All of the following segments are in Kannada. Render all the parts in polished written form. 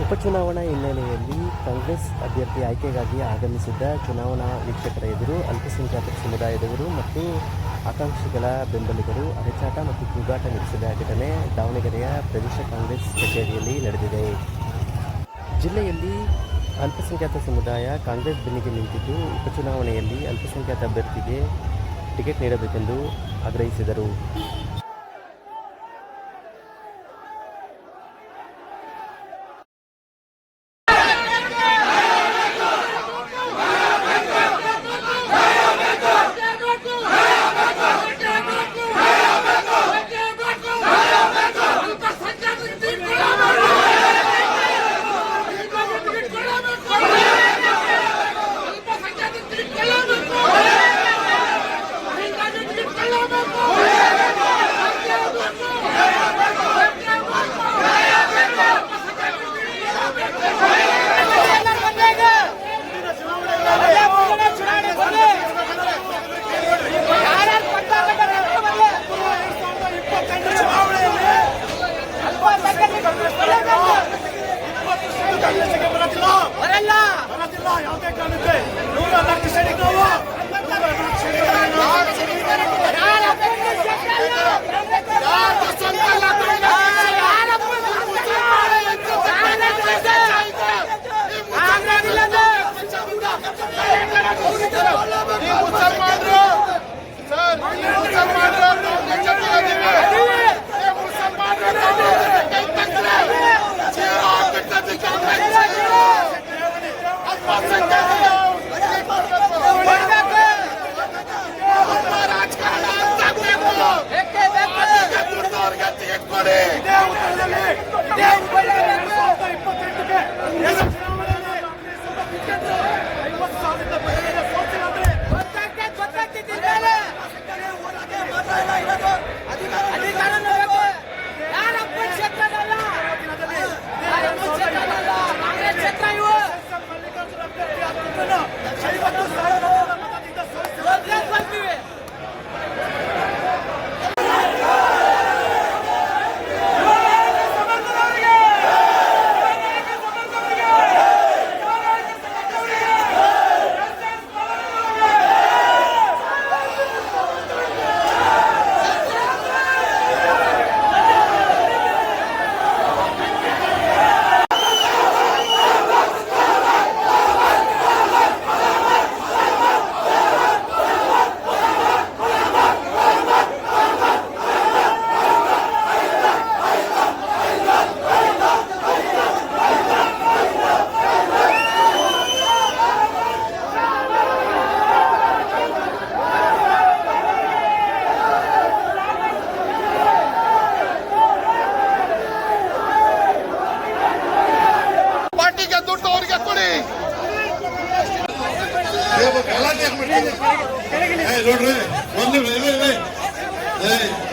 ಉಪಚುನಾವಣಾ ಹಿನ್ನೆಲೆಯಲ್ಲಿ ಕಾಂಗ್ರೆಸ್ ಅಭ್ಯರ್ಥಿ ಆಯ್ಕೆಗಾಗಿ ಆಗಮಿಸಿದ್ದ ಚುನಾವಣಾ ವೀಕ್ಷಕರ ಎದುರು ಅಲ್ಪಸಂಖ್ಯಾತ ಸಮುದಾಯದವರು ಮತ್ತು ಆಕಾಂಕ್ಷಿಗಳ ಬೆಂಬಲಿಗರು ಅರೆಚಾಟ ಮತ್ತು ಕೂಗಾಟ ನಡೆಸಿದ ಘಟನೆ ದಾವಣಗೆರೆಯ ಪ್ರದೇಶ ಕಾಂಗ್ರೆಸ್ ಕಚೇರಿಯಲ್ಲಿ ನಡೆದಿದೆ. ಜಿಲ್ಲೆಯಲ್ಲಿ ಅಲ್ಪಸಂಖ್ಯಾತ ಸಮುದಾಯ ಕಾಂಗ್ರೆಸ್ ಬೆನ್ನಿಗೆ ನಿಂತಿದ್ದು, ಉಪಚುನಾವಣೆಯಲ್ಲಿ ಅಲ್ಪಸಂಖ್ಯಾತ ಅಭ್ಯರ್ಥಿಗೆ ಟಿಕೆಟ್ ನೀಡಬೇಕೆಂದು ಆಗ್ರಹಿಸಿದರು.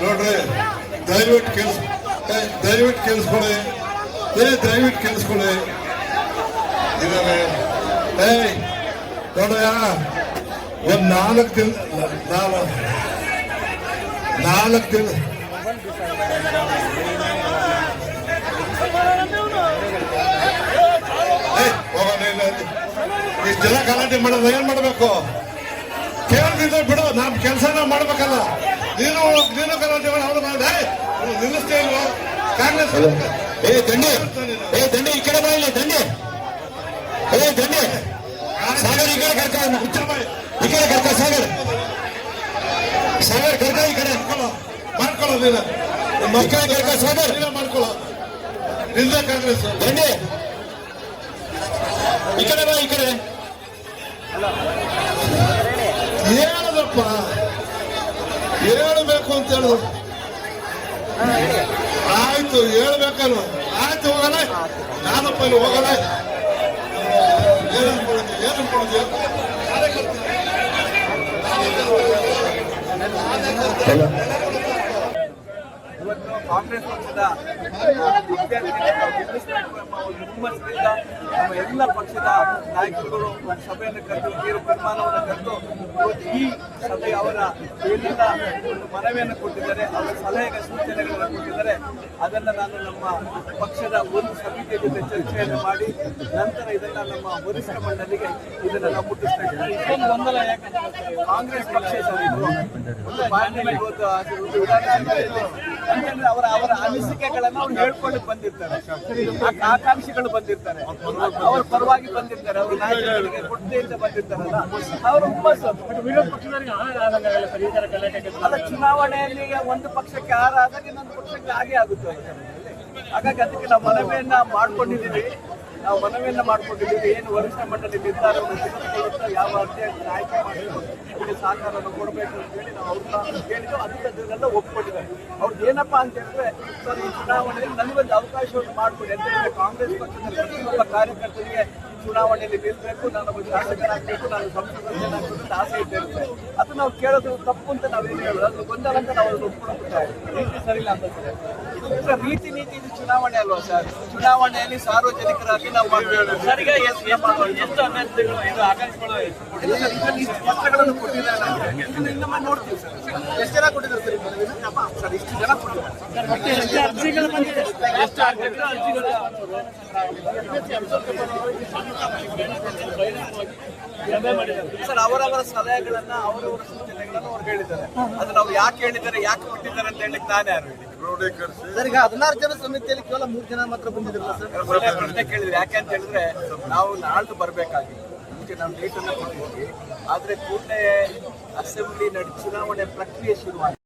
ನೋಡ್ರಿ ದಯವಿಟ್ಟು ಕೇಳಿಸ್ಕೊಳ್ಳಿ, ದಯವಿಟ್ಟು ಕೇಳಿಸ್ಕೊಳ್ಳಿ. ನೋಡಯ್ಯ, ಒಂದ್ 4 ದಿನ ಇಷ್ಟು ಜನ ಗಲಾಟೆ ಮಾಡೋದು ಏನ್ ಮಾಡ್ಬೇಕು? ಕೇಳ್ತಿದ್ರೆ ಬಿಡು, ನಮ್ ಕೆಲಸನ ಮಾಡ್ಬೇಕಲ್ಲ. ನೀನು ಗಲಾಟೆ ನಿಲ್ಲಿಸ್ತೇ ಇಲ್ವಾ? ಕಾಂಗ್ರೆಸ್ ದಂಡಿ ಈ ಕಡೆ ಬಾಯಿಲಿ, ದಂಡಿ ದಂಡಿ ಸಾಗರ್ ಈ ಕಡೆ ಕರ್ಕ, ಈ ಕಡೆ ಕರ್ಕ, ಸಾಗರ್ ಕರ್ಕ, ಈ ಕಡೆ ಮಾಡ್ಕೊಳ್ಳೋದಿಲ್ಲ. ಈ ಕಡೆ ಕರ್ಕ, ಸಾಗರ್ ಮಾಡ್ಕೊಳ್ಳೋ ನಿಂದ ಕಾಂಗ್ರೆಸ್ ದಂಡಿ ಈ ಕಡೆ ಬಾ, ಈ ಕಡೆ ಹೇಳದಪ್ಪ, ಹೇಳ್ಬೇಕು ಅಂತ ಹೇಳುದು. ಆಯ್ತು, ಹೇಳ್ಬೇಕಲ್ಲ. ಆಯ್ತು, ಹೋಗಲ್ಲ. ನಾನಪ್ಪ ಇಲ್ಲಿ ಹೋಗಲ್ಲ. ಇವತ್ತು ಕಾಂಗ್ರೆಸ್ ಪಕ್ಷದ ನಮ್ಮ ಒಂದು ಹುಮ್ಮಸ್ಸಿನಿಂದ ನಮ್ಮ ಎಲ್ಲ ಪಕ್ಷದ ನಾಯಕರುಗಳು ಒಂದು ಸಭೆಯನ್ನು ಕರೆದು ತೀರ್ಮಾನವನ್ನು ಕರೆದು ಇವತ್ತು ಈ ಸಭೆ ಅವರ ಏನೆಲ್ಲ ಒಂದು ಮನವಿಯನ್ನು ಕೊಟ್ಟಿದ್ದಾರೆ, ಅವರ ಸಲಹೆಗೆ ಸೂಚನೆಗಳನ್ನು ಕೊಟ್ಟಿದ್ದಾರೆ. ಅದನ್ನು ನಾನು ನಮ್ಮ ಪಕ್ಷದ ಒಂದು ಸಮಿತಿಯ ಜೊತೆ ಚರ್ಚೆಯನ್ನು ಮಾಡಿ ನಂತರ ಇದನ್ನ ನಮ್ಮ ವರಿಷ್ಠ ಮಂಡಳಿಗೆ ಇದನ್ನ ನಾವು ಮುಟ್ಟಿಸ್ತಾ ಇದ್ದೇವೆ. ಗೊಂದಲ ಕಾಂಗ್ರೆಸ್ ಪಕ್ಷ ಸರ್ ಇದು ಒಂದು ಪಾರ್ಲಿಮೆಂಟ್ ಒಂದು ವಿಧಾನಸಭೆ ಅಂತಂದ್ರೆ ಅವರ ಅನಿಸಿಕೆಗಳನ್ನು ಅವ್ರು ಹೇಳ್ಕೊಂಡು ಬಂದಿರ್ತಾರೆ, ಆಕಾಂಕ್ಷಿಗಳು ಬಂದಿರ್ತಾರೆ, ಅವ್ರ ಪರವಾಗಿ ಬಂದಿರ್ತಾರೆ, ಅವ್ರ ನಾಯಕರಿಗೆ ಕೊಡ್ತೆಯಿಂದ ಬಂದಿರ್ತಾರಲ್ಲ ಅವ್ರ ಹುಮ್ಮಸ್ಸು. ಅಲ್ಲ, ಚುನಾವಣೆಯಲ್ಲಿ ಒಂದು ಪಕ್ಷಕ್ಕೆ ಆದಾಗ ಇನ್ನೊಂದು ಪಕ್ಷಕ್ಕೆ ಹಾಗೆ ಆಗುತ್ತೆ. ಹಾಗಾಗಿ ಅದಕ್ಕೆ ನಾವು ಮನವಿಯನ್ನ ಮಾಡ್ಕೊಂಡಿದ್ದೀವಿ. ಏನು ವರಿಷ್ಠ ಮಂಡಳಿ ನಿರ್ಧಾರವನ್ನು ತೆಗೆದುಕೊಳ್ಳುತ್ತಾ ಯಾವ ಅಧ್ಯಕ್ಷ ಆಯ್ಕೆ ಮಾಡಬೇಕು ಇದಕ್ಕೆ ಸಹಕಾರವನ್ನು ಕೊಡಬೇಕು ಅಂತ ಹೇಳಿ ನಾವು ಅವ್ರನ್ನ ಕೇಳಿದ್ದು. ಅದನ್ನೆಲ್ಲ ಒಪ್ಪಿಕೊಂಡಿದ್ದಾರೆ. ಅವ್ರದ್ದು ಏನಪ್ಪಾ ಅಂತ ಹೇಳಿದ್ರೆ, ಸರ್ ಈ ಚುನಾವಣೆಯಲ್ಲಿ ನನಗೊಂದು ಅವಕಾಶವನ್ನು ಮಾಡಿಕೊಡಿ ಅಂತ ಹೇಳಿದ್ರೆ ಕಾಂಗ್ರೆಸ್ ಪಕ್ಷದ ಪ್ರತಿಯೊಬ್ಬ ಕಾರ್ಯಕರ್ತರಿಗೆ ಚುನಾವಣೆಯಲ್ಲಿ ನಿಲ್ಬೇಕು, ನಾನೊಬ್ಬ ಶಾಸಕರಾಗಬೇಕು, ನಾನು ಸಂಸದನಾಗಬೇಕು ಅಂತ ಆಸೆ ಇದ್ದೇವೆ. ಅದು ನಾವು ಕೇಳೋದು ತಪ್ಪು ಅಂತ ನಾವೇನು ಹೇಳೋದು, ಅದು ಗೊಂದಲ ಅಂತ ನಾವು ಅದನ್ನು ಒಪ್ಪಿಕೊಳ್ಳುತ್ತಾರೆ. ರೀತಿ ಸರಿ ಇಲ್ಲ ಅಂತ ಸರ್. ರೀತಿ ನೀತಿ ಇದು ಚುನಾವಣೆ ಅಲ್ವಾ ಸರ್? ಚುನಾವಣೆಯಲ್ಲಿ ಸಾರ್ವಜನಿಕರಾಗಿ ನಾವು ಸರಿಗೆ ಎಷ್ಟು ಅಭ್ಯರ್ಥಿಗಳು ಇದು ಆಕಾಂಕ್ಷಿಗಳು ಪತ್ರಗಳನ್ನು ಕೊಟ್ಟಿದ್ದಾರೆ. ಇನ್ನೊಮ್ಮೆ ನೋಡ್ತೀವಿ ಸರ್, ಎಷ್ಟು ಜನ ಕೊಟ್ಟಿದ್ದಾರೆ ಸರ್? ಇಷ್ಟು ಜನ ಕೊಟ್ಟಿದ್ದಾರೆ. ಎಷ್ಟು ಅರ್ಜಿಗಳು ಬಂದಿದೆ? ಎಷ್ಟು ಅರ್ಜಿಗಳು ಸರ್ ಅವರವರ ಸಲಹೆಗಳನ್ನ ಅವರವರ ಸೂಚನೆಗಳನ್ನು ಅವ್ರು ಹೇಳಿದ್ದಾರೆ. ಅದನ್ನ ಅವ್ರು ಯಾಕೆ ಹೇಳಿದ್ದಾರೆ, ಯಾಕೆ ಕೊಟ್ಟಿದ್ದಾರೆ ಅಂತ ಹೇಳಿ ನಾನೇ ಯಾರು ಹೇಳಿ ಸರ್? ಈಗ 16 ಜನ ಸಮಿತಿಯಲ್ಲಿ ಕೇವಲ 3 ಜನ ಮಾತ್ರ ಬಂದಿದ್ರಲ್ಲ ಸರ್? ಒಳ್ಳೆ ಪ್ರಶ್ನೆ ಕೇಳಿದ್ರೆ. ಯಾಕೆ ಅಂತ ಹೇಳಿದ್ರೆ ನಾವು ನಾಳ್ದು ಬರ್ಬೇಕಾಗಿತ್ತು, ಮುಂಚೆ ನಾವು ಡೇಟ್ ಅನ್ನ ಕೊಟ್ಟಿದ್ವಿ. ಆದ್ರೆ ಕೂಡಲೇ ಅಸೆಂಬ್ಲಿ ಚುನಾವಣೆ ಪ್ರಕ್ರಿಯೆ ಶುರುವಾಗಿದೆ.